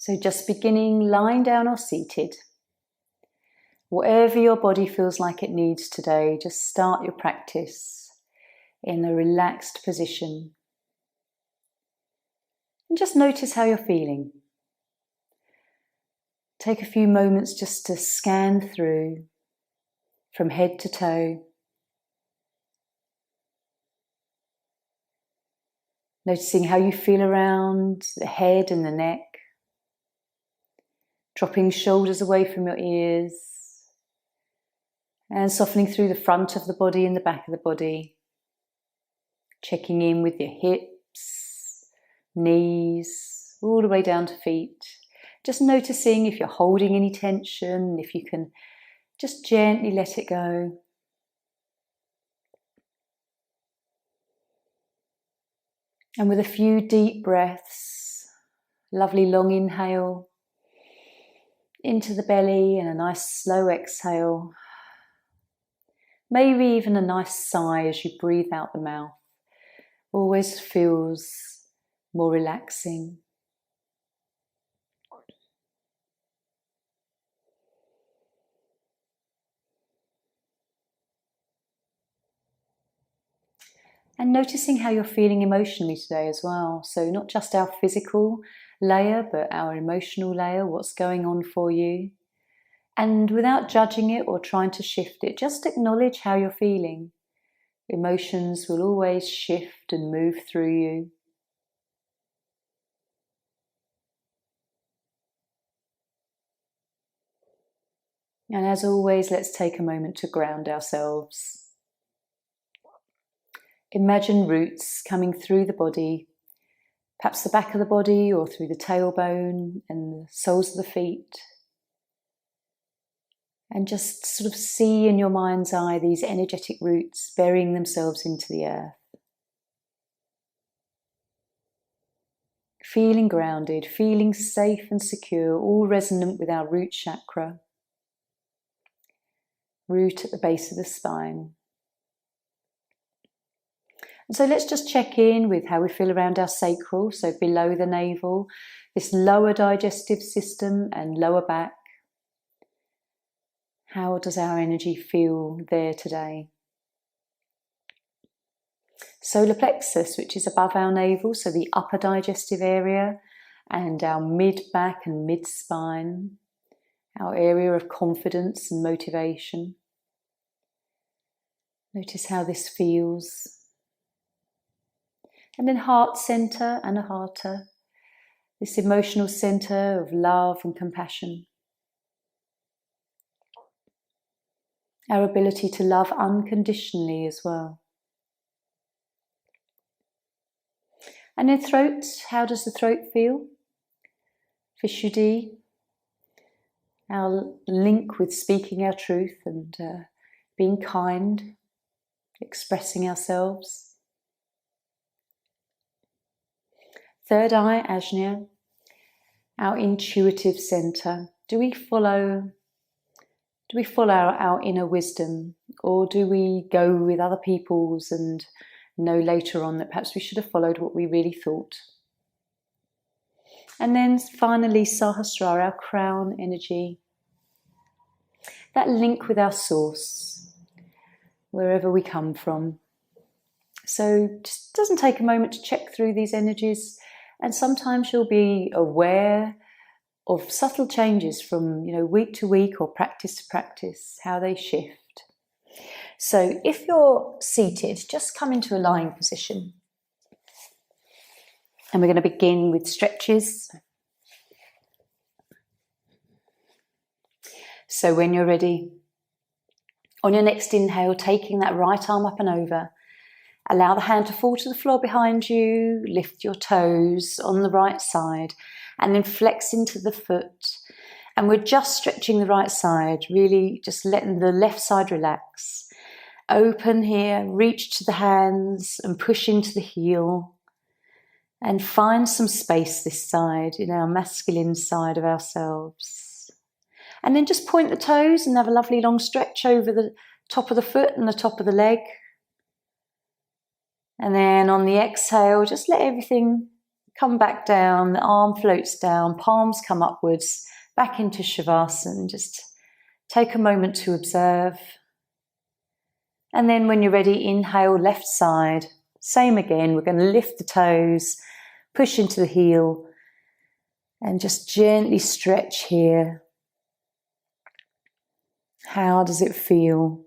So just beginning lying down or seated. Whatever your body feels like it needs today, just start your practice in a relaxed position. And just notice how you're feeling. Take a few moments just to scan through from head to toe. Noticing how you feel around the head and the neck. Dropping shoulders away from your ears. And softening through the front of the body and the back of the body. Checking in with your hips, knees, all the way down to feet. Just noticing if you're holding any tension, if you can just gently let it go. And with a few deep breaths, lovely long inhale into the belly and a nice slow exhale. Maybe even a nice sigh as you breathe out the mouth. Always feels more relaxing. And noticing how you're feeling emotionally today as well. So not just our physical layer, but our emotional layer, what's going on for you. And without judging it or trying to shift it, just acknowledge how you're feeling. Emotions will always shift and move through you. And as always, let's take a moment to ground ourselves. Imagine roots coming through the body, perhaps the back of the body or through the tailbone and the soles of the feet. And just sort of see in your mind's eye these energetic roots burying themselves into the earth. Feeling grounded, feeling safe and secure, all resonant with our root chakra. Root at the base of the spine. And so let's just check in with how we feel around our sacral, so below the navel, this lower digestive system and lower back. How does our energy feel there today? Solar plexus, which is above our navel, so the upper digestive area, and our mid-back and mid-spine, our area of confidence and motivation. Notice how this feels. And then heart center and a Hatha, this emotional center of love and compassion. Our ability to love unconditionally as well. And then throat, how does the throat feel? Vishuddhi, our link with speaking our truth and being kind, expressing ourselves. Third eye, Ajna, our intuitive center. Do we follow our inner wisdom, or do we go with other people's and know later on that perhaps we should have followed what we really thought? And then finally, Sahasrara, our crown energy. That link with our source, wherever we come from. So just doesn't take a moment to check through these energies, and sometimes you'll be aware of subtle changes from week to week or practice to practice, how they shift. So if you're seated, just come into a lying position. And we're going to begin with stretches. So when you're ready, on your next inhale, taking that right arm up and over, allow the hand to fall to the floor behind you, lift your toes on the right side, and then flex into the foot. And we're just stretching the right side, really just letting the left side relax. Open here, reach to the hands and push into the heel. And find some space this side, in our masculine side of ourselves. And then just point the toes and have a lovely long stretch over the top of the foot and the top of the leg. And then on the exhale, just let everything Come back down, the arm floats down, palms come upwards, back into Shavasana. Just take a moment to observe. And then when you're ready, inhale, left side. Same again, we're going to lift the toes, push into the heel, and just gently stretch here. How does it feel?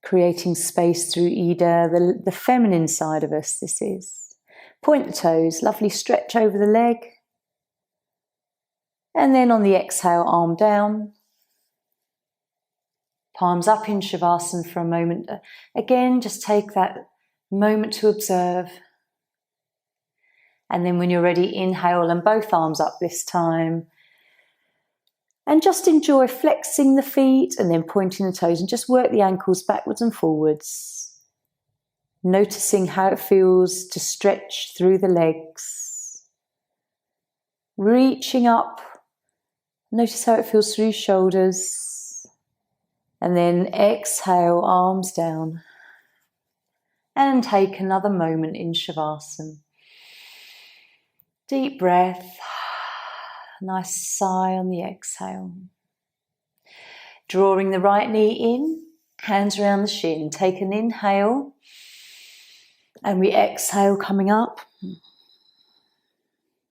Creating space through Ida, the feminine side of us, this is. Point the toes, lovely stretch over the leg. And then on the exhale, arm down. Palms up in Shavasana for a moment. Again, just take that moment to observe. And then when you're ready, inhale and both arms up this time. And just enjoy flexing the feet and then pointing the toes and just work the ankles backwards and forwards. Noticing how it feels to stretch through the legs. Reaching up. Notice how it feels through shoulders. And then exhale, arms down. And take another moment in Shavasana. Deep breath. Nice sigh on the exhale. Drawing the right knee in, hands around the shin. Take an inhale. And we exhale, coming up.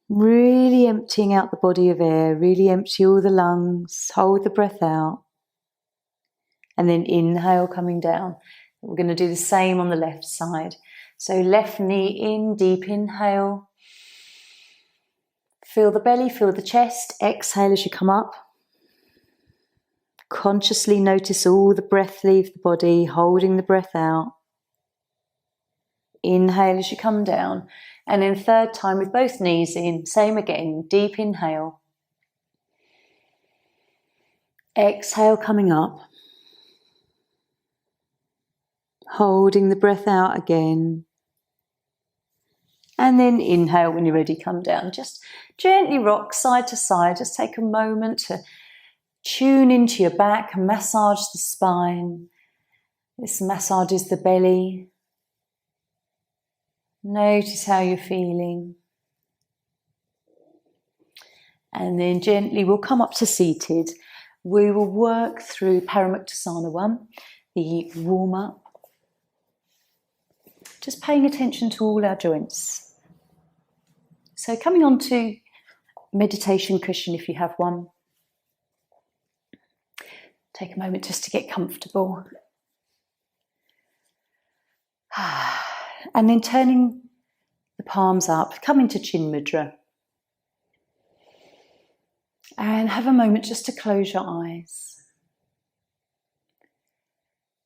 Really emptying out the body of air. Really empty all the lungs. Hold the breath out. And then inhale, coming down. We're going to do the same on the left side. So left knee in, deep inhale. Feel the belly, feel the chest. Exhale as you come up. Consciously notice all the breath leave the body, holding the breath out. Inhale as you come down. And then third time with both knees in. Same again. Deep inhale. Exhale coming up. Holding the breath out again. And then inhale when you're ready, come down. Just gently rock side to side. Just take a moment to tune into your back, massage the spine. This massages the belly. Notice how you're feeling. And then gently we'll come up to seated. We will work through Paramuktasana 1, the warm-up. Just paying attention to all our joints. So coming on to meditation cushion if you have one. Take a moment just to get comfortable. And then turning the palms up, come into Chin Mudra. And have a moment just to close your eyes.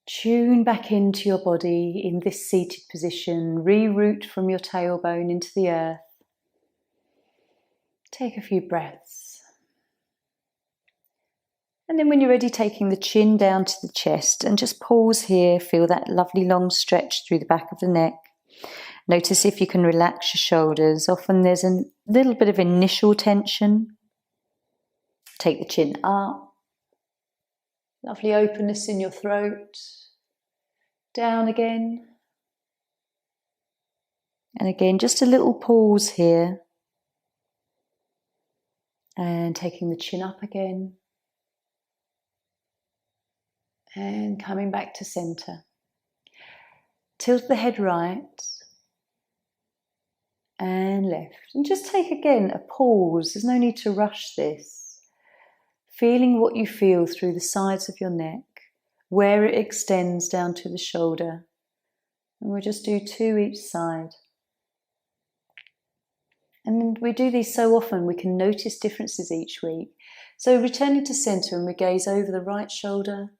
Tune back into your body in this seated position. Reroute from your tailbone into the earth. Take a few breaths. And then when you're ready, taking the chin down to the chest and just pause here. Feel that lovely long stretch through the back of the neck. Notice if you can relax your shoulders. Often there's a little bit of initial tension. Take the chin up. Lovely openness in your throat. Down again. And again, just a little pause here. And taking the chin up again. And coming back to center. Tilt the head right and left. And just take again a pause. There's no need to rush this. Feeling what you feel through the sides of your neck, where it extends down to the shoulder. And we'll just do 2 each side. And we do these so often we can notice differences each week. So returning to center and we gaze over the right shoulder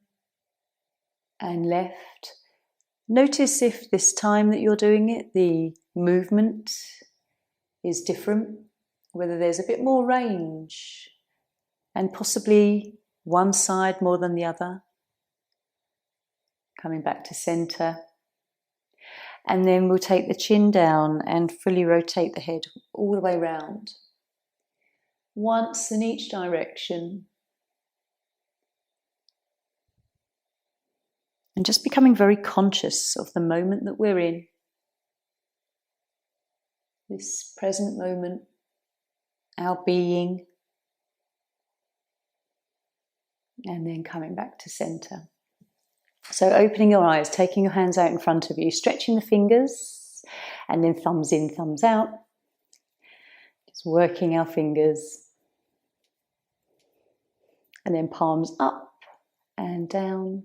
and left. Notice if this time that you're doing it, the movement is different, whether there's a bit more range and possibly one side more than the other. Coming back to center. And then we'll take the chin down and fully rotate the head all the way round. Once in each direction. And just becoming very conscious of the moment that we're in. this present moment, our being, and then coming back to center. So opening your eyes, taking your hands out in front of you, stretching the fingers, and then thumbs in, thumbs out. Just working our fingers. And then palms up and down.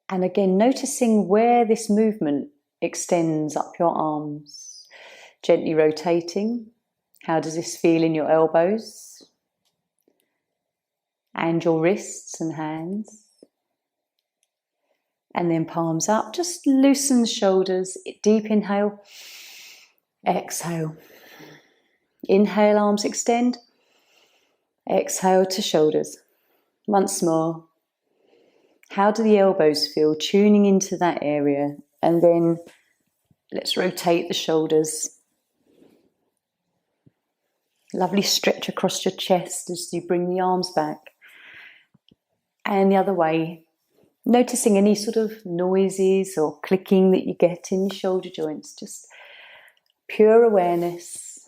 And again, noticing where this movement extends up your arms. Gently rotating. How does this feel in your elbows? And your wrists and hands. And then palms up. Just loosen the shoulders. Deep inhale. Exhale. Inhale, arms extend. Exhale to shoulders. Once more. How do the elbows feel? Tuning into that area. And then let's rotate the shoulders. Lovely stretch across your chest as you bring the arms back. And the other way. Noticing any sort of noises or clicking that you get in your shoulder joints. Just pure awareness.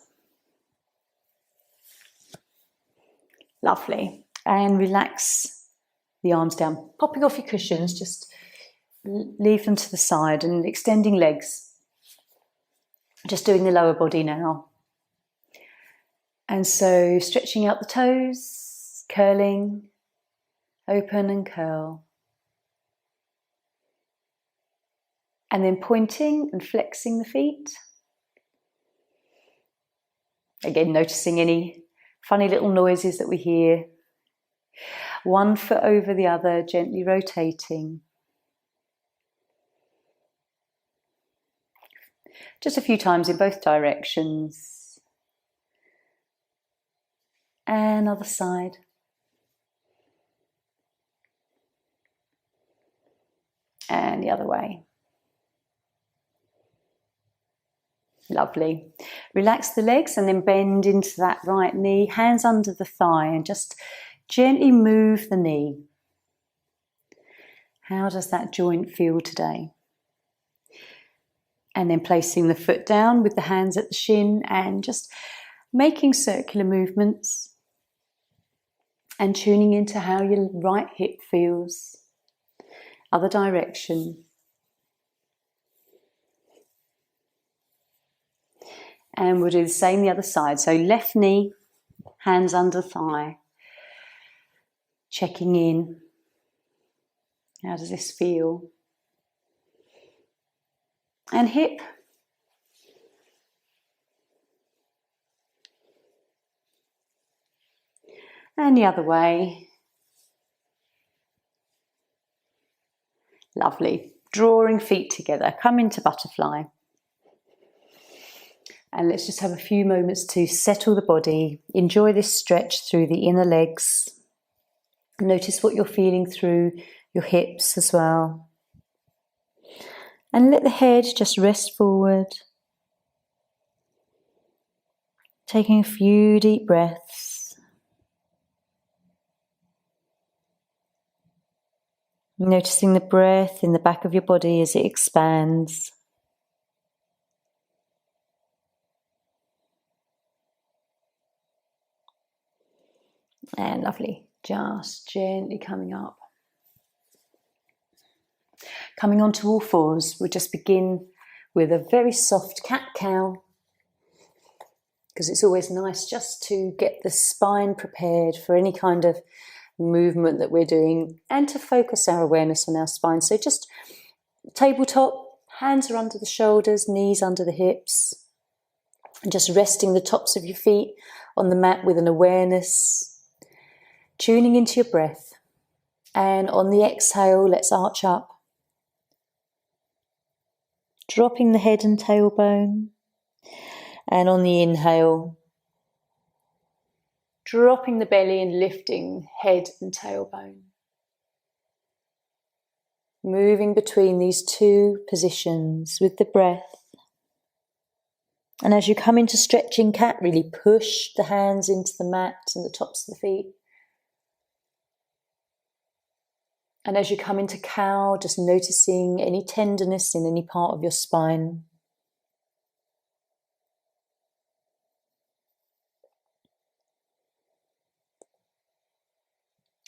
Lovely. And relax the arms down. Popping off your cushions, just leave them to the side and extending legs. Just doing the lower body now. And so stretching out the toes, curling, open and curl. And then pointing and flexing the feet. Again, noticing any funny little noises that we hear. One foot over the other, gently rotating. Just a few times in both directions. And other side. And the other way. Lovely. Relax the legs and then bend into that right knee, hands under the thigh, and just gently move the knee. How does that joint feel today? And then placing the foot down with the hands at the shin and just making circular movements and tuning into how your right hip feels. Other direction. And we'll do the same the other side. So left knee, hands under thigh. Checking in. How does this feel? And hip. And the other way. Lovely. Drawing feet together. Come into butterfly. And let's just have a few moments to settle the body. Enjoy this stretch through the inner legs. Notice what you're feeling through your hips as well. And let the head just rest forward. Taking a few deep breaths. Noticing the breath in the back of your body as it expands. And lovely. Just gently coming up. Coming onto all fours, we'll just begin with a very soft cat-cow, because it's always nice just to get the spine prepared for any kind of movement that we're doing and to focus our awareness on our spine. So just tabletop, hands are under the shoulders, knees under the hips, and just resting the tops of your feet on the mat with an awareness. Tuning into your breath, and on the exhale, let's arch up. Dropping the head and tailbone, and on the inhale, dropping the belly and lifting head and tailbone. Moving between these two positions with the breath. And as you come into stretching cat, really push the hands into the mat and the tops of the feet. And as you come into cow, just noticing any tenderness in any part of your spine.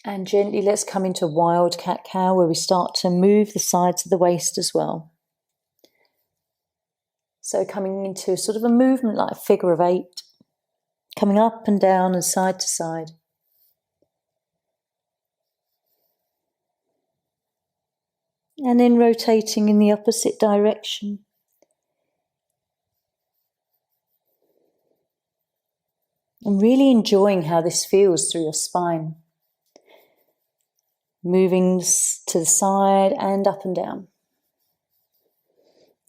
And gently let's come into wild cat-cow, where we start to move the sides of the waist as well. So coming into sort of a movement like a figure of 8, coming up and down and side to side. And then rotating in the opposite direction. And really enjoying how this feels through your spine. Moving to the side and up and down.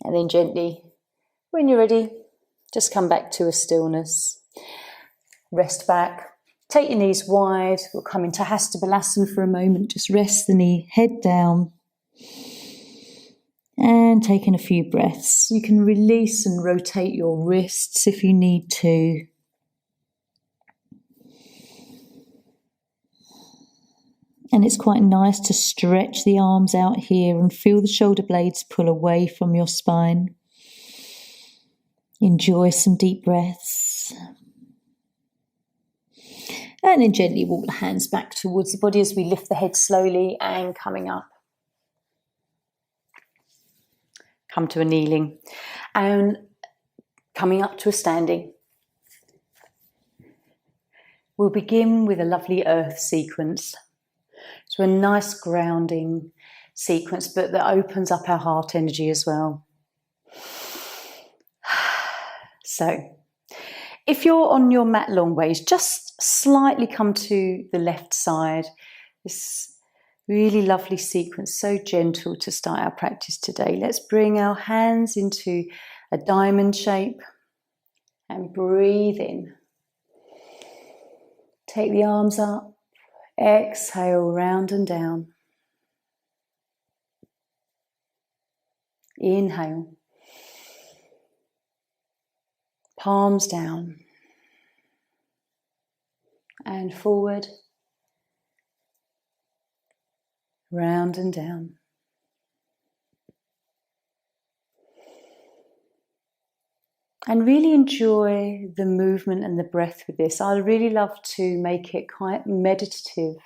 And then gently, when you're ready, just come back to a stillness. Rest back. Take your knees wide. We'll come into Hatha for a moment. Just rest the knee, head down. And taking a few breaths. You can release and rotate your wrists if you need to. And it's quite nice to stretch the arms out here and feel the shoulder blades pull away from your spine. Enjoy some deep breaths. And then gently walk the hands back towards the body as we lift the head slowly and coming up. Come to a kneeling and coming up to a standing. We'll begin with a lovely earth sequence. So a nice grounding sequence, but that opens up our heart energy as well. So, if you're on your mat long ways, just slightly come to the left side. This really lovely sequence, so gentle to start our practice today. Let's bring our hands into a diamond shape and breathe in. Take the arms up. Exhale, round and down. Inhale. Palms down. And forward. Round and down. And really enjoy the movement and the breath with this. I'd really love to make it quite meditative.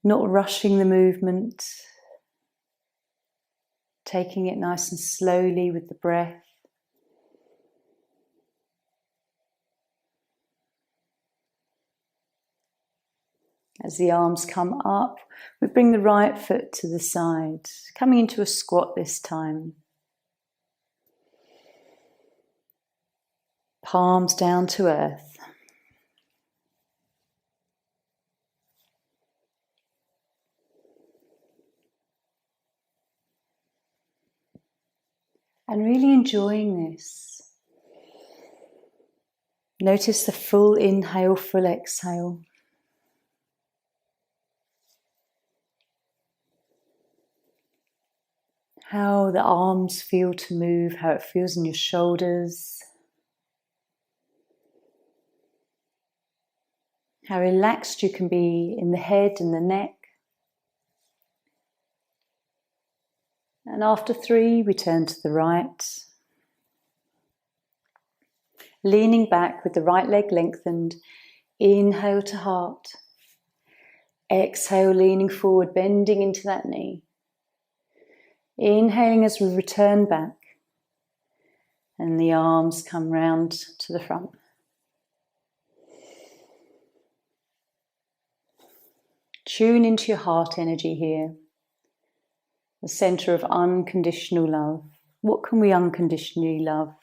Not rushing the movement. Taking it nice and slowly with the breath. As the arms come up, we bring the right foot to the side, coming into a squat this time. Palms down to earth. And really enjoying this. Notice the full inhale, full exhale. How the arms feel to move, how it feels in your shoulders. How relaxed you can be in the head and the neck. And after 3, we turn to the right. Leaning back with the right leg lengthened. Inhale to heart. Exhale, leaning forward, bending into that knee. Inhaling as we return back. And the arms come round to the front. Tune into your heart energy here. The centre of unconditional love. What can we unconditionally love?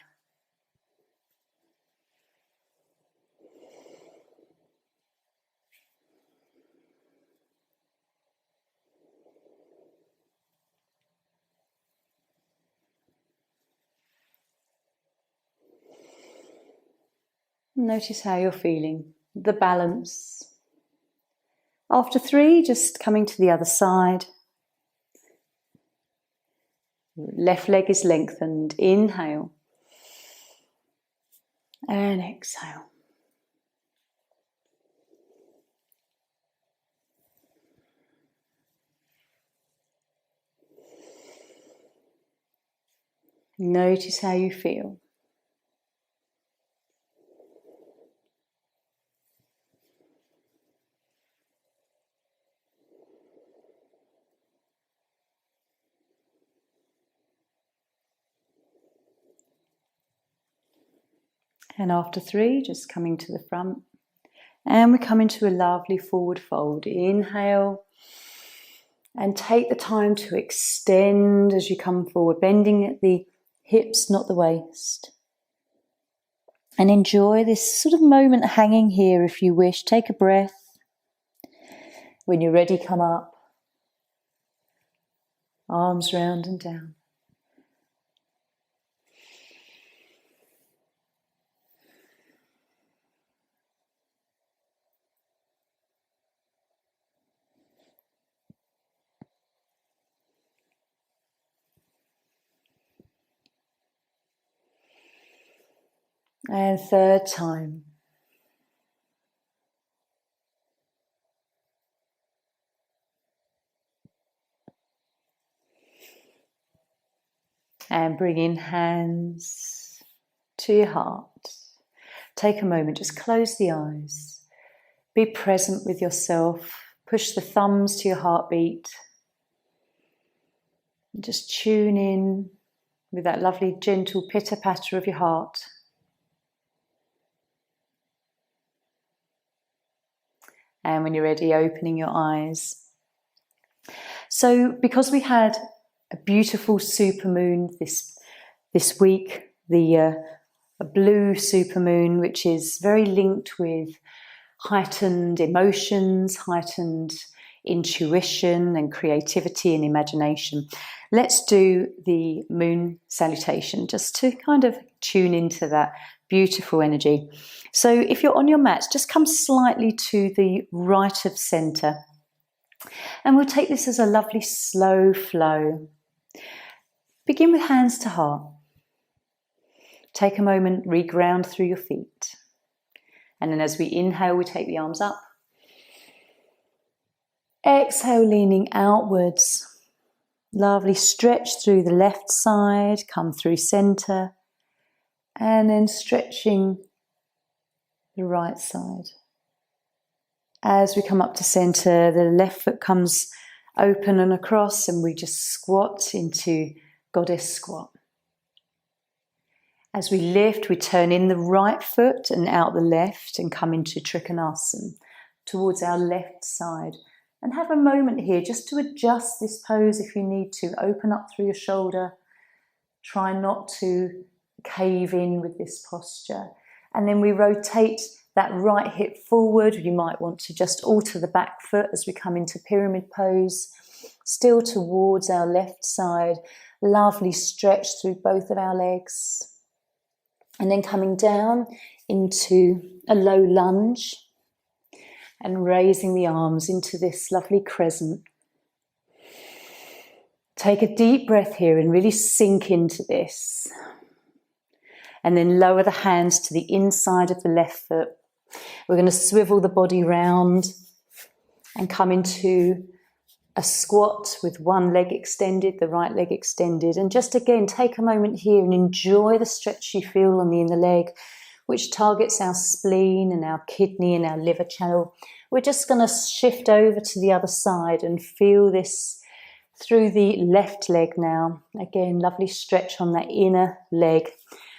Notice how you're feeling, the balance. After 3, just coming to the other side. Left leg is lengthened. Inhale. And exhale. Notice how you feel. And after 3, just coming to the front. And we come into a lovely forward fold. Inhale. And take the time to extend as you come forward, bending at the hips, not the waist. And enjoy this sort of moment hanging here if you wish. Take a breath. When you're ready, come up. Arms round and down. And 3rd time. And bring in hands to your heart. Take a moment, just close the eyes. Be present with yourself. Push the thumbs to your heartbeat. And just tune in with that lovely gentle pitter-patter of your heart. And when you're ready, opening your eyes. So because we had a beautiful supermoon this week, a blue supermoon, which is very linked with heightened emotions, heightened intuition and creativity and imagination. Let's do the moon salutation just to kind of tune into that beautiful energy. So if you're on your mat, just come slightly to the right of centre. And we'll take this as a lovely slow flow. Begin with hands to heart. Take a moment, reground through your feet. And then as we inhale, we take the arms up. Exhale, leaning outwards. Lovely stretch through the left side, come through centre. And then stretching the right side. As we come up to centre, the left foot comes open and across, and we just squat into goddess squat. As we lift, we turn in the right foot and out the left and come into Trikonasana towards our left side. And have a moment here just to adjust this pose if you need to. Open up through your shoulder. Try not to cave in with this posture. And then we rotate that right hip forward. You might want to just alter the back foot as we come into pyramid pose. Still towards our left side. Lovely stretch through both of our legs. And then coming down into a low lunge and raising the arms into this lovely crescent. Take a deep breath here and really sink into this. And then lower the hands to the inside of the left foot. We're going to swivel the body round and come into a squat with one leg extended, the right leg extended. And just again, take a moment here and enjoy the stretch you feel on the inner leg, which targets our spleen and our kidney and our liver channel. We're just going to shift over to the other side and feel this through the left leg now. Again, lovely stretch on that inner leg.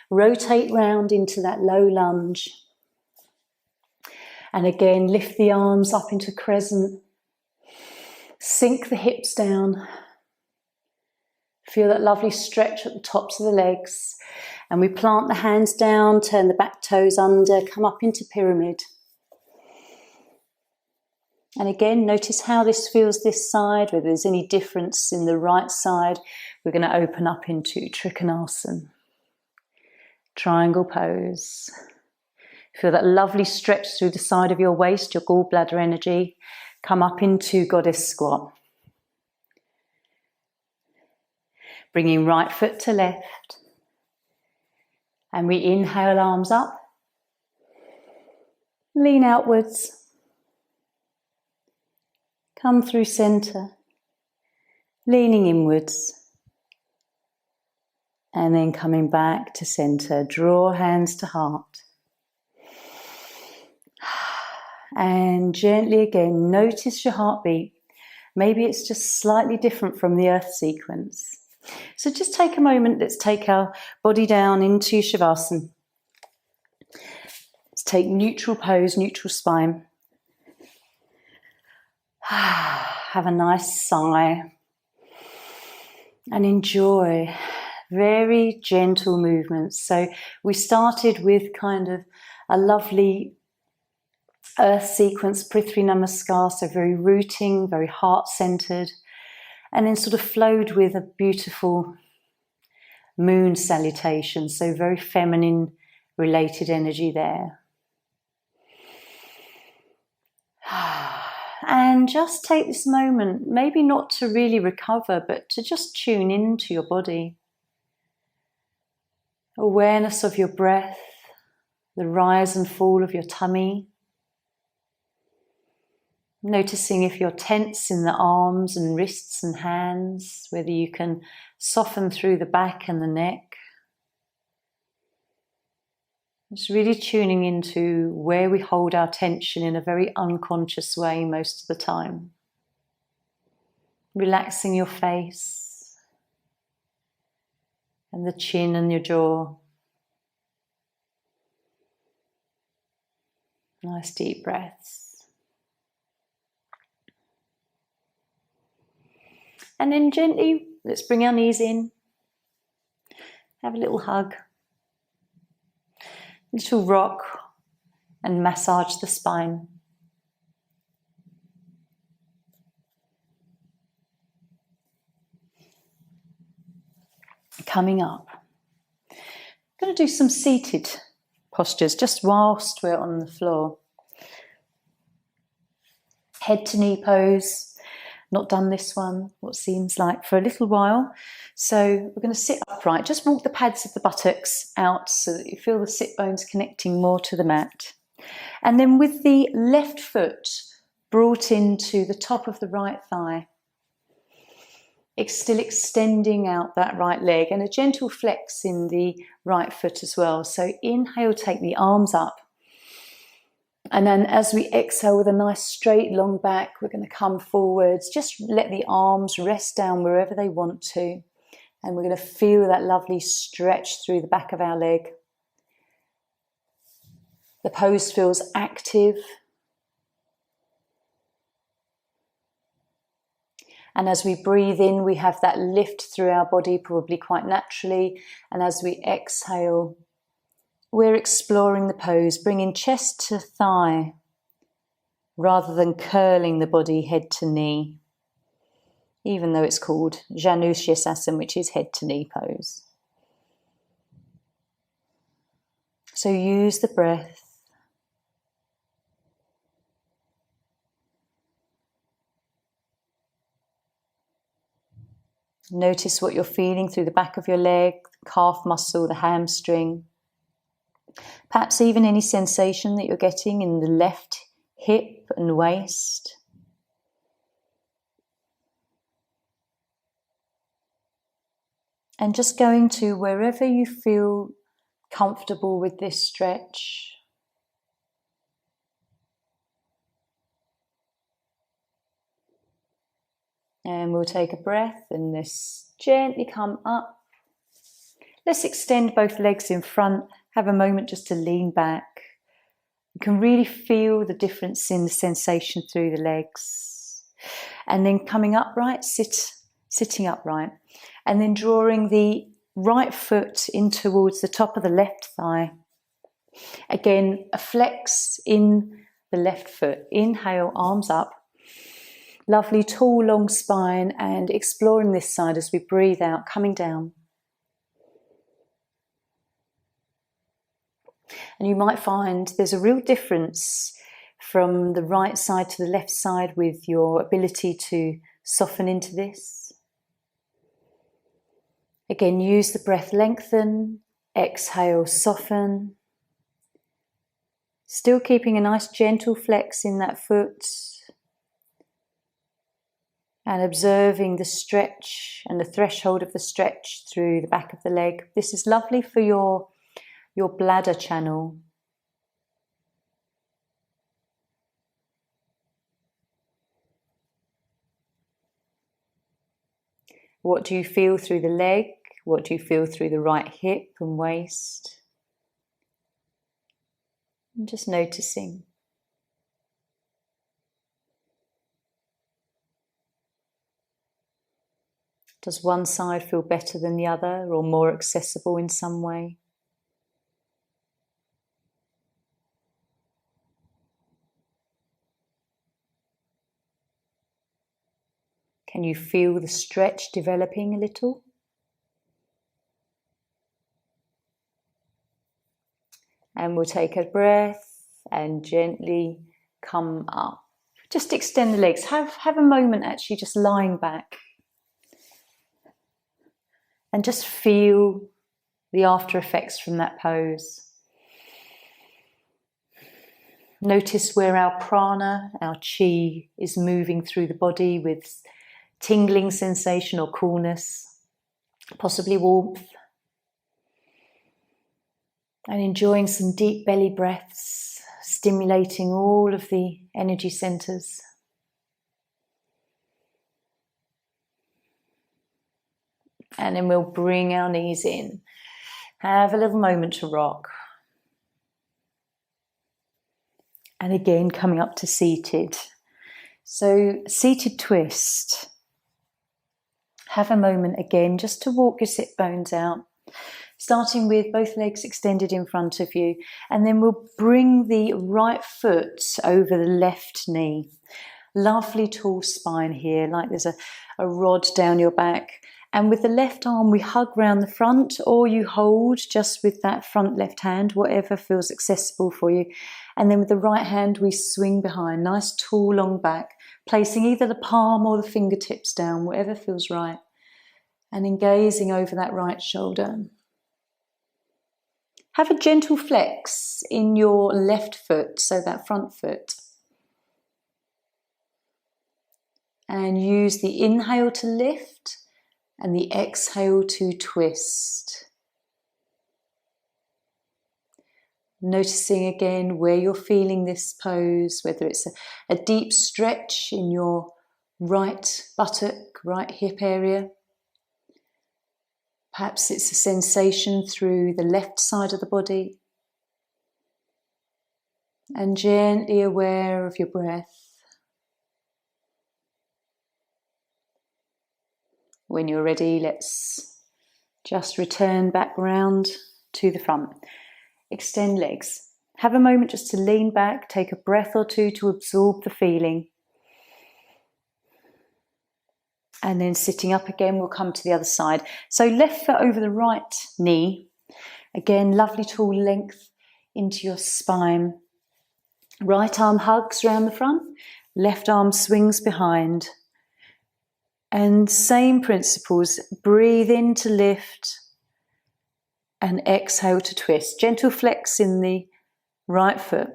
Rotate round into that low lunge. And again, lift the arms up into crescent. Sink the hips down. Feel that lovely stretch at the tops of the legs. And we plant the hands down, turn the back toes under, come up into pyramid. And again, notice how this feels this side, whether there's any difference in the right side. We're going to open up into Trikonasana. Triangle pose. Feel that lovely stretch through the side of your waist, your gallbladder energy. Come up into goddess squat. Bringing right foot to left. And we inhale, arms up. Lean outwards. Come through centre. Leaning inwards. And then coming back to centre. Draw hands to heart. And gently again, notice your heartbeat. Maybe it's just slightly different from the earth sequence. So just take a moment, let's take our body down into Shavasana. take neutral pose, neutral spine. Have a nice sigh and enjoy very gentle movements. So we started with kind of a lovely earth sequence, Prithvi Namaskar, so very rooting, very heart-centered, and then sort of flowed with a beautiful moon salutation, so very feminine related energy there. And just take this moment, maybe not to really recover, but to just tune into your body. Awareness of your breath, the rise and fall of your tummy. Noticing if you're tense in the arms and wrists and hands, whether you can soften through the back and the neck. Just really tuning into where we hold our tension in a very unconscious way most of the time. Relaxing your face and the chin and your jaw. Nice deep breaths. And then gently, let's bring our knees in. Have a little hug. Little rock and massage the spine. Coming up, I'm going to do some seated postures just whilst we're on the floor. Head to knee pose. Not done this one, what seems like, for a little while. So we're going to sit upright. Just walk the pads of the buttocks out so that you feel the sit bones connecting more to the mat. And then with the left foot brought into the top of the right thigh, it's still extending out that right leg, and a gentle flex in the right foot as well. So inhale, take the arms up. And then as we exhale with a nice straight long back, we're going to come forwards. Just let the arms rest down wherever they want to. And we're going to feel that lovely stretch through the back of our leg. The pose feels active. And as we breathe in, we have that lift through our body, probably quite naturally. And as we exhale, we're exploring the pose, bringing chest to thigh rather than curling the body head to knee, even though it's called Janushirasana, which is head to knee pose. So use the breath. Notice what you're feeling through the back of your leg, the calf muscle, the hamstring. Perhaps even any sensation that you're getting in the left hip and waist. And just going to wherever you feel comfortable with this stretch. And we'll take a breath and let's gently come up. Let's extend both legs in front. Have a moment just to lean back. You can really feel the difference in the sensation through the legs. And then coming upright, sitting upright. And then drawing the right foot in towards the top of the left thigh. Again, a flex in the left foot. Inhale, arms up. Lovely tall, long spine, and exploring this side as we breathe out, coming down. And you might find there's a real difference from the right side to the left side with your ability to soften into this. Again, use the breath, lengthen, exhale, soften. Still keeping a nice gentle flex in that foot. And observing the stretch and the threshold of the stretch through the back of the leg. This is lovely for your bladder channel. What do you feel through the leg? What do you feel through the right hip and waist? And just noticing. Does one side feel better than the other or more accessible in some way? Can you feel the stretch developing a little? And we'll take a breath and gently come up. Just extend the legs. Have a moment actually just lying back. And just feel the after effects from that pose. Notice where our prana, our chi, is moving through the body with tingling sensation or coolness, possibly warmth. And enjoying some deep belly breaths, stimulating all of the energy centers. And then we'll bring our knees in. Have a little moment to rock. And again, coming up to seated. So, seated twist. Have a moment again just to walk your sit bones out. Starting with both legs extended in front of you. And then we'll bring the right foot over the left knee. Lovely tall spine here, like there's a rod down your back. And with the left arm, we hug round the front, or you hold just with that front left hand, whatever feels accessible for you. And then with the right hand, we swing behind, nice tall long back, placing either the palm or the fingertips down, whatever feels right. And then gazing over that right shoulder. Have a gentle flex in your left foot, so that front foot. And use the inhale to lift and the exhale to twist. Noticing again where you're feeling this pose, whether it's a deep stretch in your right buttock, right hip area. Perhaps it's a sensation through the left side of the body. And gently aware of your breath. When you're ready, let's just return back round to the front. Extend legs. Have a moment just to lean back, take a breath or two to absorb the feeling. And then sitting up again, we'll come to the other side. So left foot over the right knee. Again, lovely tall length into your spine. Right arm hugs around the front. Left arm swings behind. And same principles. Breathe in to lift. And exhale to twist. Gentle flex in the right foot.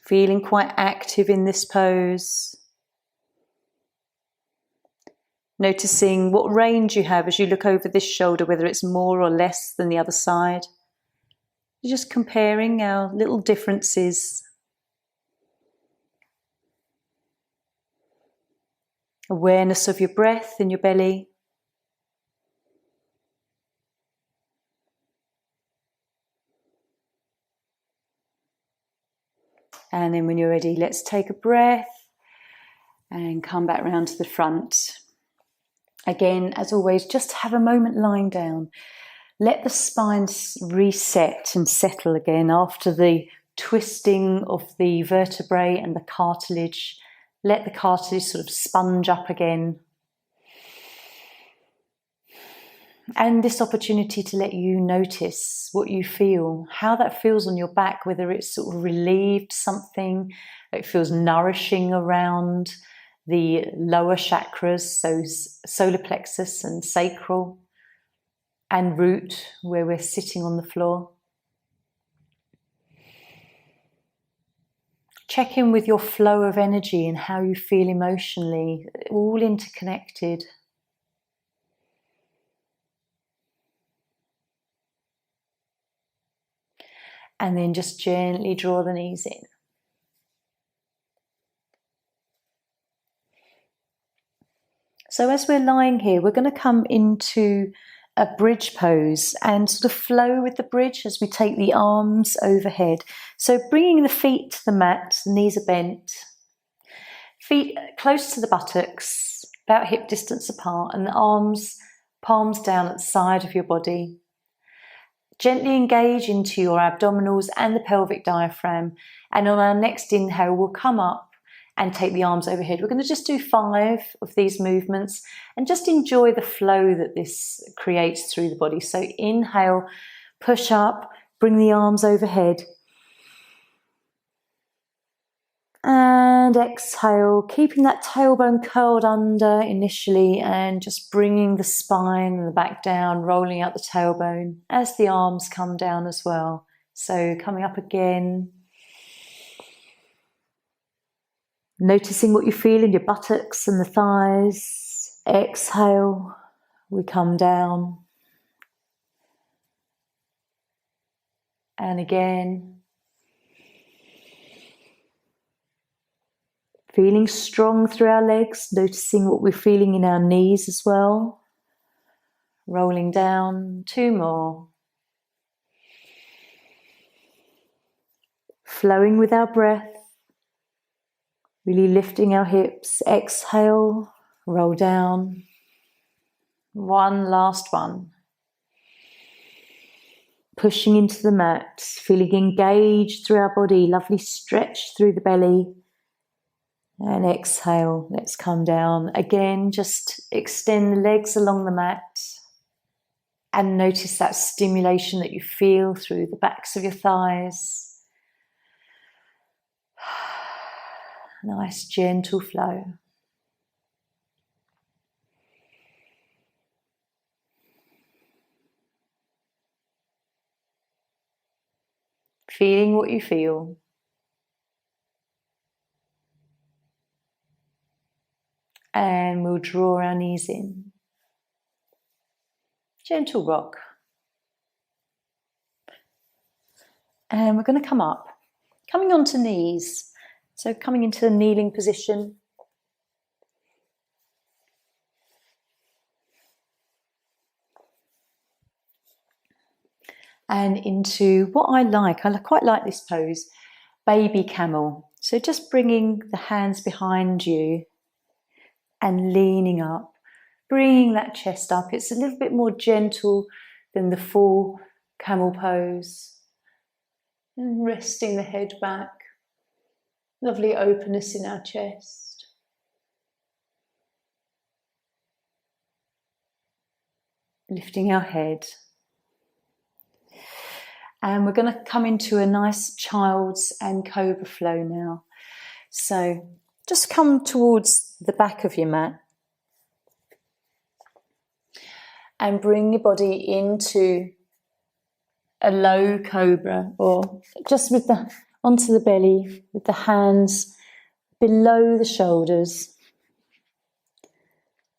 Feeling quite active in this pose. Noticing what range you have as you look over this shoulder, whether it's more or less than the other side. You're just comparing our little differences. Awareness of your breath in your belly. And then when you're ready, let's take a breath and come back round to the front. Again, as always, just have a moment lying down. Let the spine reset and settle again after the twisting of the vertebrae and the cartilage. Let the cartilage sort of sponge up again. And this opportunity to let you notice what you feel, how that feels on your back, whether it's sort of relieved something, it feels nourishing around the lower chakras, so solar plexus and sacral, and root, where we're sitting on the floor. Check in with your flow of energy and how you feel emotionally, all interconnected. And then just gently draw the knees in. So as we're lying here, we're going to come into a bridge pose and sort of flow with the bridge as we take the arms overhead. So bringing the feet to the mat, the knees are bent, feet close to the buttocks, about hip distance apart, and the arms, palms down at the side of your body. Gently engage into your abdominals and the pelvic diaphragm. And on our next inhale, we'll come up and take the arms overhead. We're going to just do 5 of these movements and just enjoy the flow that this creates through the body. So inhale, push up, bring the arms overhead. And exhale, keeping that tailbone curled under initially and just bringing the spine and the back down, rolling out the tailbone as the arms come down as well. So coming up again. Noticing what you feel in your buttocks and the thighs. Exhale, we come down. And again. Feeling strong through our legs, noticing what we're feeling in our knees as well. Rolling down, 2 more. Flowing with our breath. Really lifting our hips. Exhale, roll down. 1 last one. Pushing into the mat, feeling engaged through our body, lovely stretch through the belly. And exhale, let's come down. Again, just extend the legs along the mat and notice that stimulation that you feel through the backs of your thighs. Nice, gentle flow. Feeling what you feel. And we'll draw our knees in. Gentle rock. And we're going to come up, coming onto knees. So coming into the kneeling position. And into what I quite like this pose, baby camel. So just bringing the hands behind you and leaning up, bringing that chest up. It's a little bit more gentle than the full camel pose. And resting the head back. Lovely openness in our chest. Lifting our head. And we're going to come into a nice child's and cobra flow now. So just come towards the back of your mat and bring your body into a low cobra, or just with the onto the belly with the hands below the shoulders.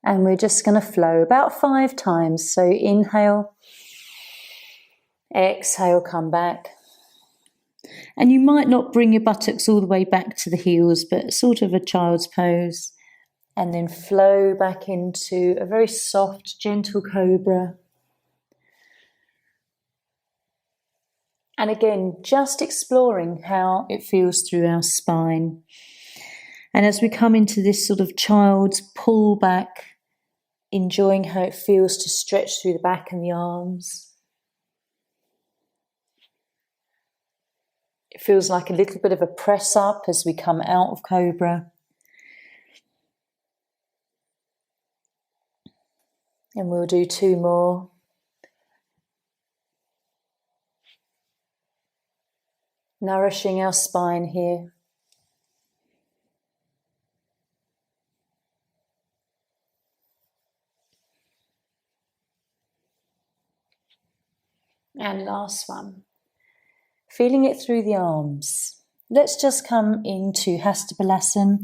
And we're just going to flow about 5 times. So inhale, exhale, come back. And you might not bring your buttocks all the way back to the heels, but sort of a child's pose. And then flow back into a very soft, gentle cobra. And again, just exploring how it feels through our spine. And as we come into this sort of child's pull back, enjoying how it feels to stretch through the back and the arms. It feels like a little bit of a press up as we come out of cobra. And we'll do 2 more. Nourishing our spine here. And last one. Feeling it through the arms. Let's just come into Hatha Balasana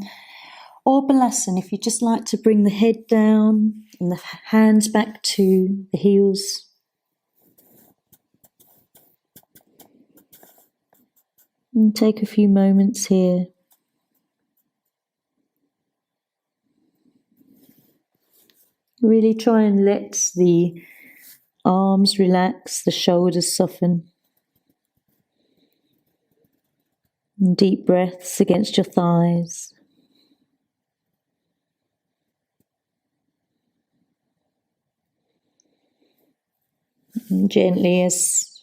or Balasana if you just like to bring the head down and the hands back to the heels. And take a few moments here. Really try and let the Arms relax, the shoulders soften. And deep breaths against your thighs. And gently, as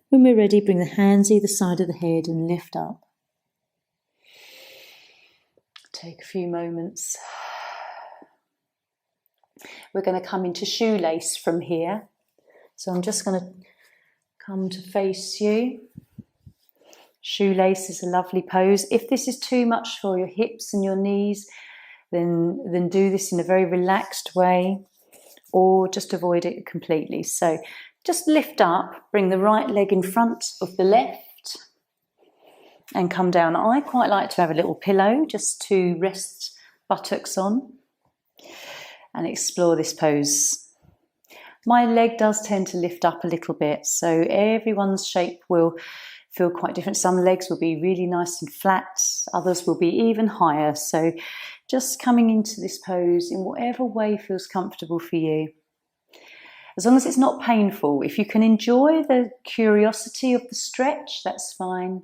when we're ready, bring the hands either side of the head and lift up. Take a few moments. We're going to come into shoelace from here. So I'm just going to come to face you. Shoelace is a lovely pose. If this is too much for your hips and your knees, then do this in a very relaxed way, or just avoid it completely. So just lift up, bring the right leg in front of the left and come down. I quite like to have a little pillow just to rest buttocks on and explore this pose. My leg does tend to lift up a little bit, so everyone's shape will feel quite different. Some legs will be really nice and flat, others will be even higher. So just coming into this pose in whatever way feels comfortable for you. As long as it's not painful, if you can enjoy the curiosity of the stretch, that's fine.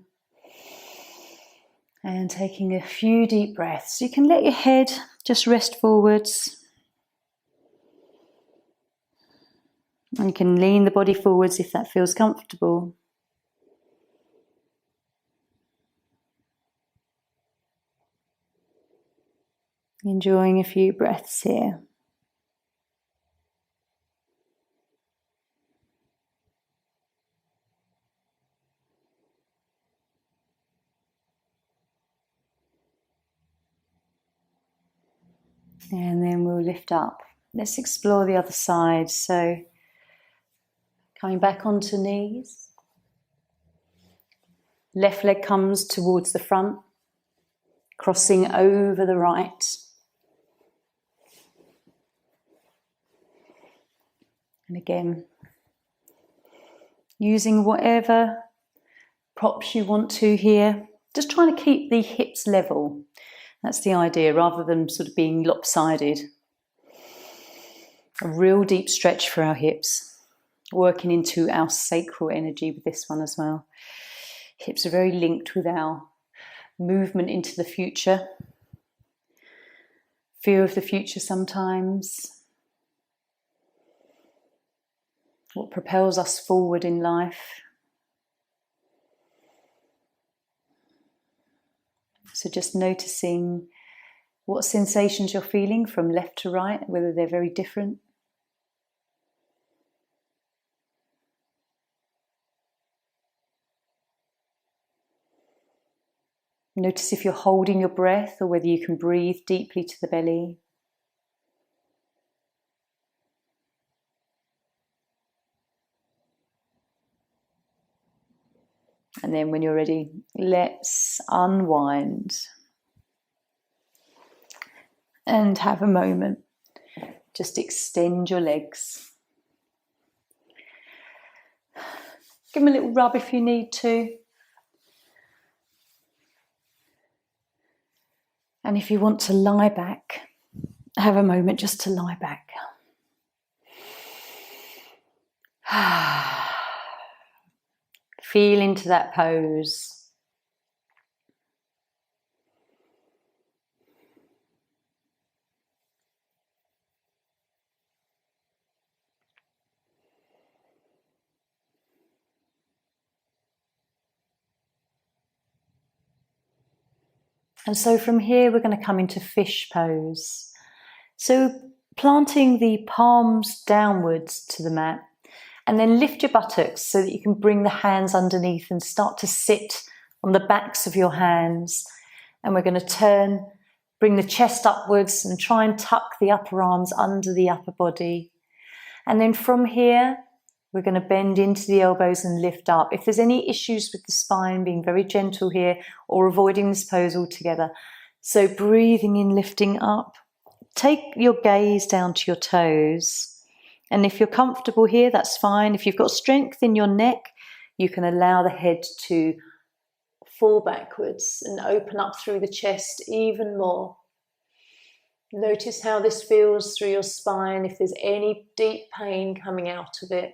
And taking a few deep breaths. You can let your head just rest forwards. And you can lean the body forwards if that feels comfortable. Enjoying a few breaths here. And then we'll lift up. Let's explore the other side. So coming back onto knees. Left leg comes towards the front, crossing over the right. And again, using whatever props you want to here. Just trying to keep the hips level. That's the idea, rather than sort of being lopsided. A real deep stretch for our hips. Working into our sacral energy with this one as well. Hips are very linked with our movement into the future. Fear of the future sometimes. What propels us forward in life. So just noticing what sensations you're feeling from left to right, whether they're very different. Notice if you're holding your breath or whether you can breathe deeply to the belly. And then when you're ready, let's unwind and have a moment. Just extend your legs. Give them a little rub if you need to. And if you want to lie back, have a moment just to lie back. Feel into that pose. And so from here, we're going to come into fish pose. So planting the palms downwards to the mat, and then lift your buttocks so that you can bring the hands underneath and start to sit on the backs of your hands. And we're going to bring the chest upwards and try and tuck the upper arms under the upper body. And then from here, we're going to bend into the elbows and lift up. If there's any issues with the spine, being very gentle here or avoiding this pose altogether. So breathing in, lifting up. Take your gaze down to your toes. And if you're comfortable here, that's fine. If you've got strength in your neck, you can allow the head to fall backwards and open up through the chest even more. Notice how this feels through your spine, if there's any deep pain coming out of it.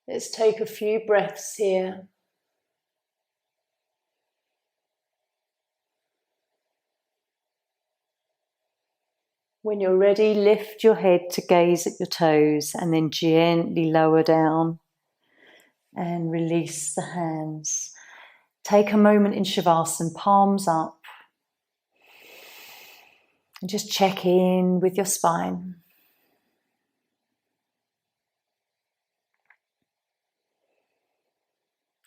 Let's take a few breaths here. When you're ready, lift your head to gaze at your toes and then gently lower down and release the hands. Take a moment in Shavasana, palms up, and just check in with your spine.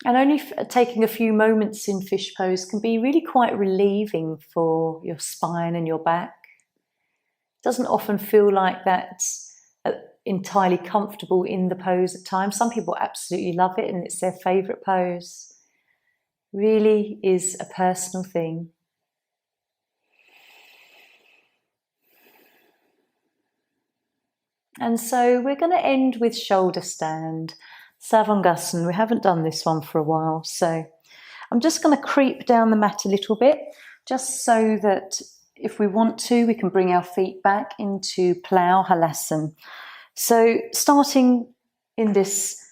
And only taking a few moments in fish pose can be really quite relieving for your spine and your back. It doesn't often feel like that's entirely comfortable in the pose at times. Some people absolutely love it and it's their favourite pose. Really is a personal thing. And so we're going to end with shoulder stand, Savangasana. We haven't done this one for a while, so I'm just going to creep down the mat a little bit, just so that if we want to, we can bring our feet back into plough halasana. So starting in this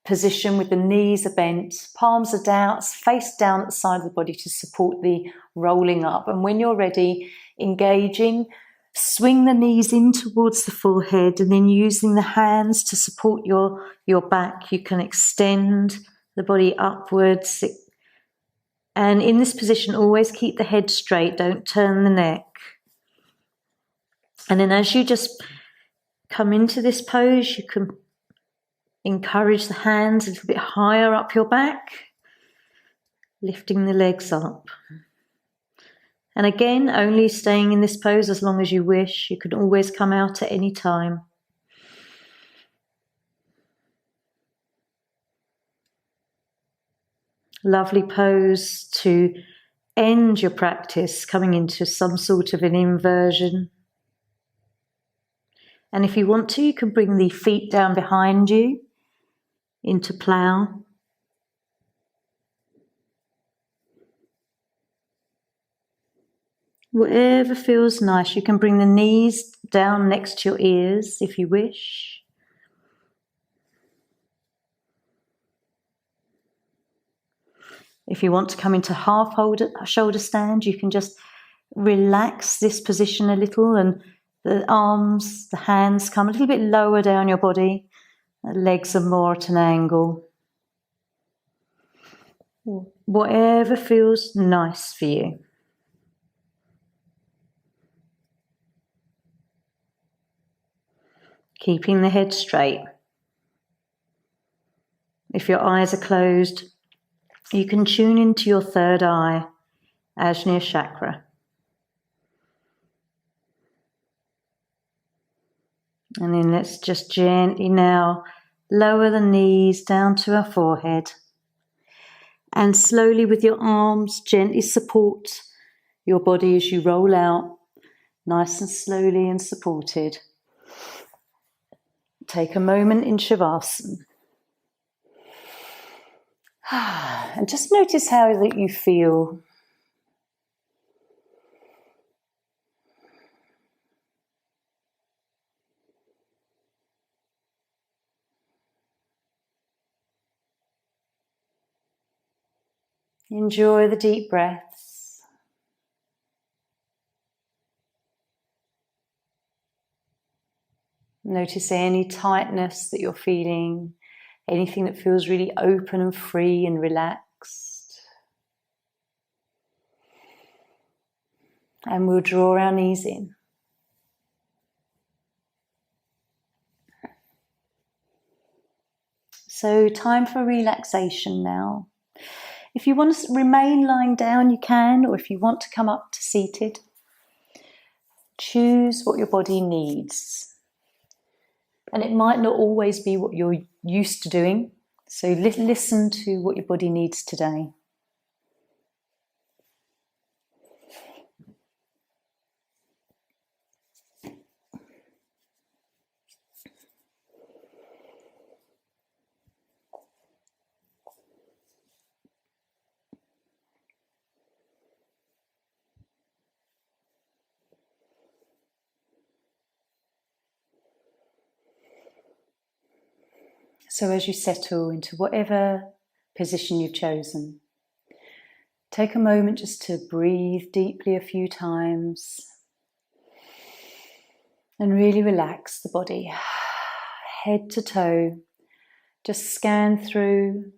position with the knees are bent, palms are down, face down at the side of the body to support the rolling up. And when you're ready, engaging, swing the knees in towards the forehead and then using the hands to support your back. You can extend the body upwards. And in this position, always keep the head straight. Don't turn the neck. And then as you just come into this pose, you can encourage the hands a little bit higher up your back, lifting the legs up. And again, only staying in this pose as long as you wish. You can always come out at any time. Lovely pose to end your practice, coming into some sort of an inversion. And if you want to, you can bring the feet down behind you into plough. Whatever feels nice. You can bring the knees down next to your ears if you wish. If you want to come into half shoulder stand, you can just relax this position a little and the arms, the hands come a little bit lower down your body. The legs are more at an angle. Whatever feels nice for you. Keeping the head straight. If your eyes are closed, you can tune into your third eye, Ajna chakra. And then let's just gently now lower the knees down to our forehead. And slowly with your arms, gently support your body as you roll out, nice and slowly and supported. Take a moment in Shavasana. And just notice how that you feel. Enjoy the deep breaths. Notice any tightness that you're feeling, anything that feels really open and free and relaxed. And we'll draw our knees in. So time for relaxation now. If you want to remain lying down, you can, or if you want to come up to seated, choose what your body needs. And it might not always be what you're used to doing, so listen to what your body needs today. So as you settle into whatever position you've chosen, take a moment just to breathe deeply a few times and really relax the body, head to toe. Just scan through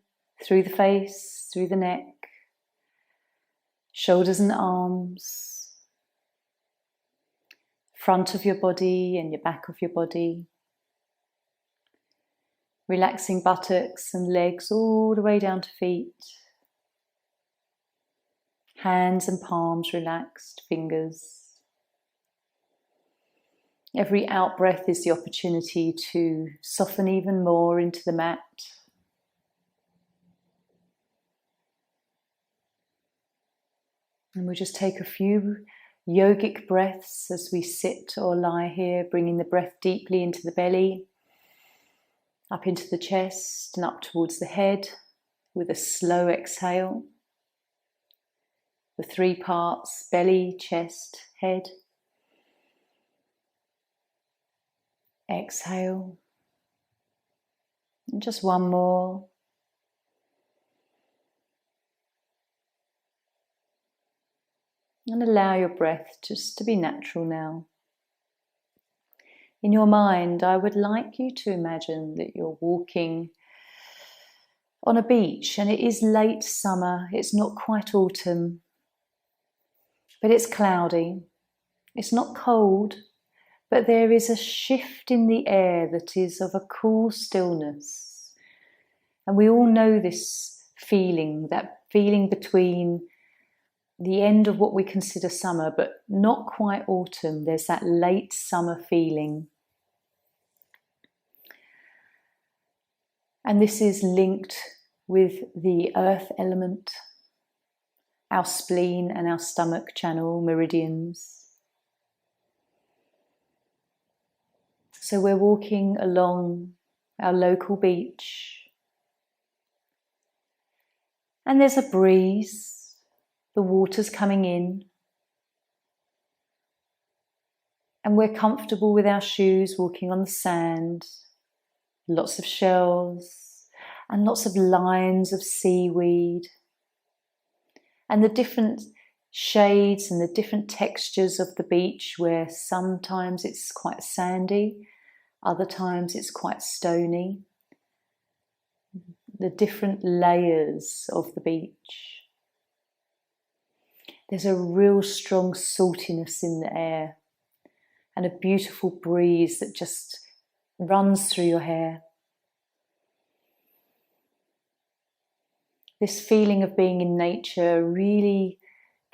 the face, through the neck, shoulders and arms, front of your body and your back of your body. Relaxing buttocks and legs all the way down to feet. Hands and palms relaxed, fingers. Every out breath is the opportunity to soften even more into the mat. And we'll just take a few yogic breaths as we sit or lie here, bringing the breath deeply into the belly, up into the chest and up towards the head with a slow exhale. The 3 parts: belly, chest, head. Exhale. And just one more. And allow your breath just to be natural now. In your mind, I would like you to imagine that you're walking on a beach and it is late summer. It's not quite autumn, but it's cloudy. It's not cold, but there is a shift in the air that is of a cool stillness. And we all know this feeling, that feeling between the end of what we consider summer, but not quite autumn. There's that late summer feeling. And this is linked with the earth element, our spleen and our stomach channel meridians. So we're walking along our local beach, and there's a breeze, the water's coming in, and we're comfortable with our shoes walking on the sand, lots of shells and lots of lines of seaweed, and the different shades and the different textures of the beach, where sometimes it's quite sandy, other times it's quite stony. The different layers of the beach. There's a real strong saltiness in the air and a beautiful breeze that just runs through your hair. This feeling of being in nature really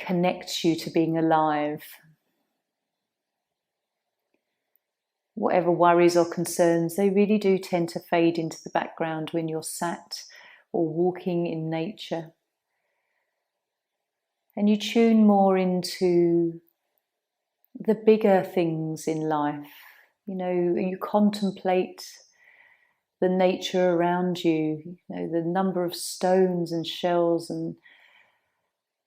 connects you to being alive. Whatever worries or concerns, they really do tend to fade into the background when you're sat or walking in nature. And you tune more into the bigger things in life. You know, you contemplate the nature around you, you know, the number of stones and shells and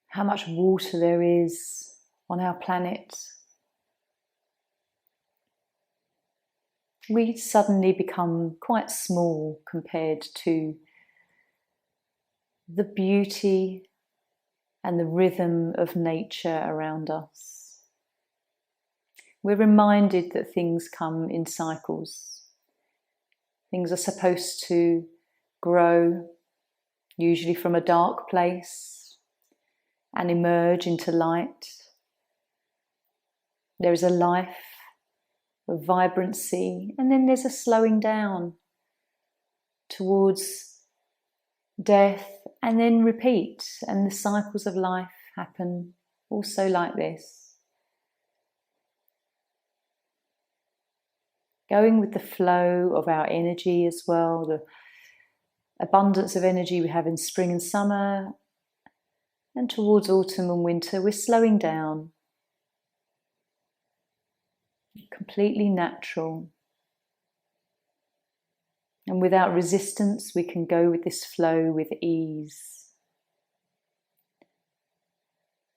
how much water there is on our planet. We suddenly become quite small compared to the beauty and the rhythm of nature around us. We're reminded that things come in cycles. Things are supposed to grow, usually from a dark place, and emerge into light. There is a life, a vibrancy, and then there's a slowing down towards death, and then repeat. And the cycles of life happen also like this. Going with the flow of our energy as well, the abundance of energy we have in spring and summer, and towards autumn and winter, we're slowing down. Completely natural. And without resistance, we can go with this flow with ease.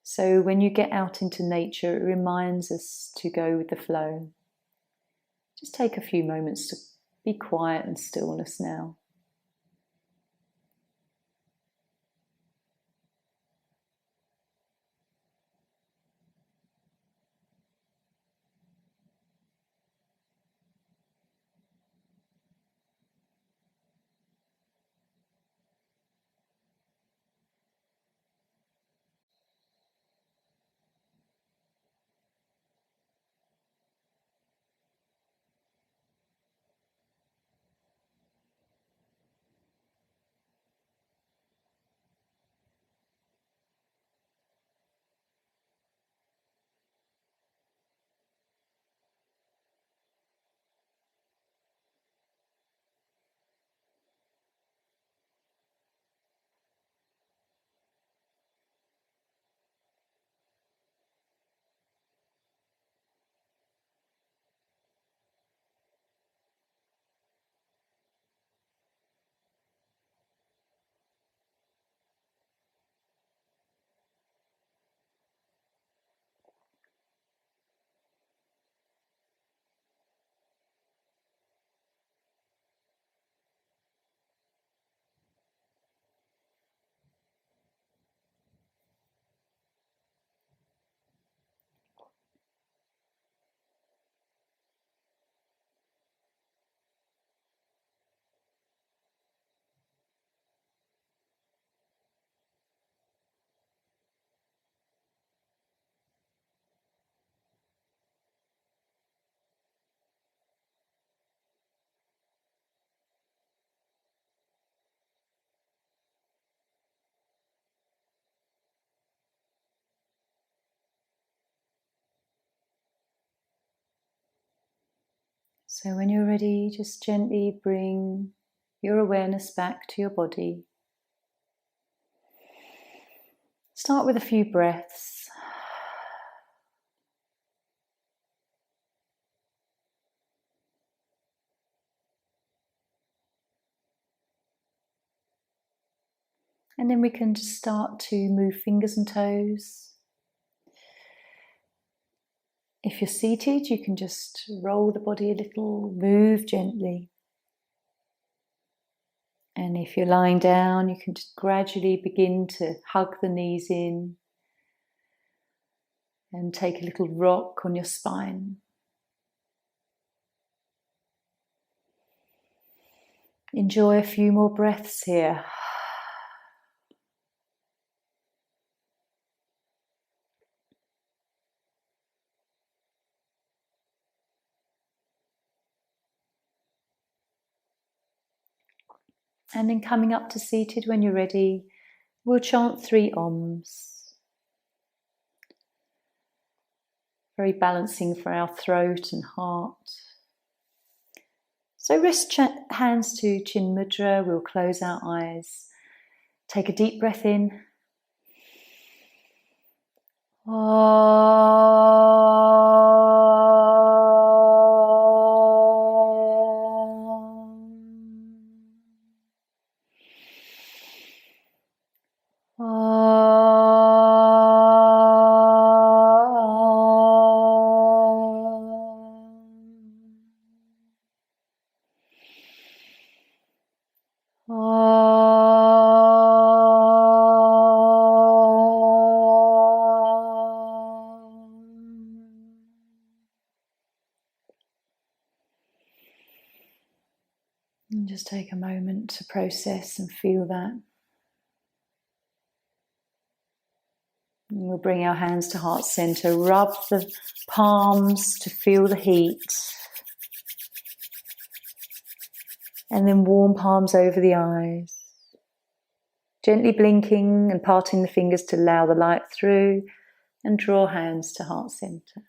So when you get out into nature, it reminds us to go with the flow. Just take a few moments to be quiet and stillness now. So when you're ready, just gently bring your awareness back to your body. Start with a few breaths. And then we can just start to move fingers and toes. If you're seated, you can just roll the body a little, move gently. And if you're lying down, you can just gradually begin to hug the knees in and take a little rock on your spine. Enjoy a few more breaths here. And then coming up to seated when you're ready, we'll chant 3 Oms. Very balancing for our throat and heart. So wrist hands to Chin Mudra, we'll close our eyes. Take a deep breath in. And just take a moment to process and feel that. And we'll bring our hands to heart center, rub the palms to feel the heat. And then warm palms over the eyes. Gently blinking and parting the fingers to allow the light through, and draw hands to heart center.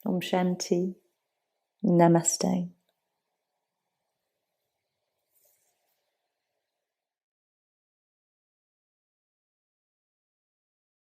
Om Shanti. Namaste.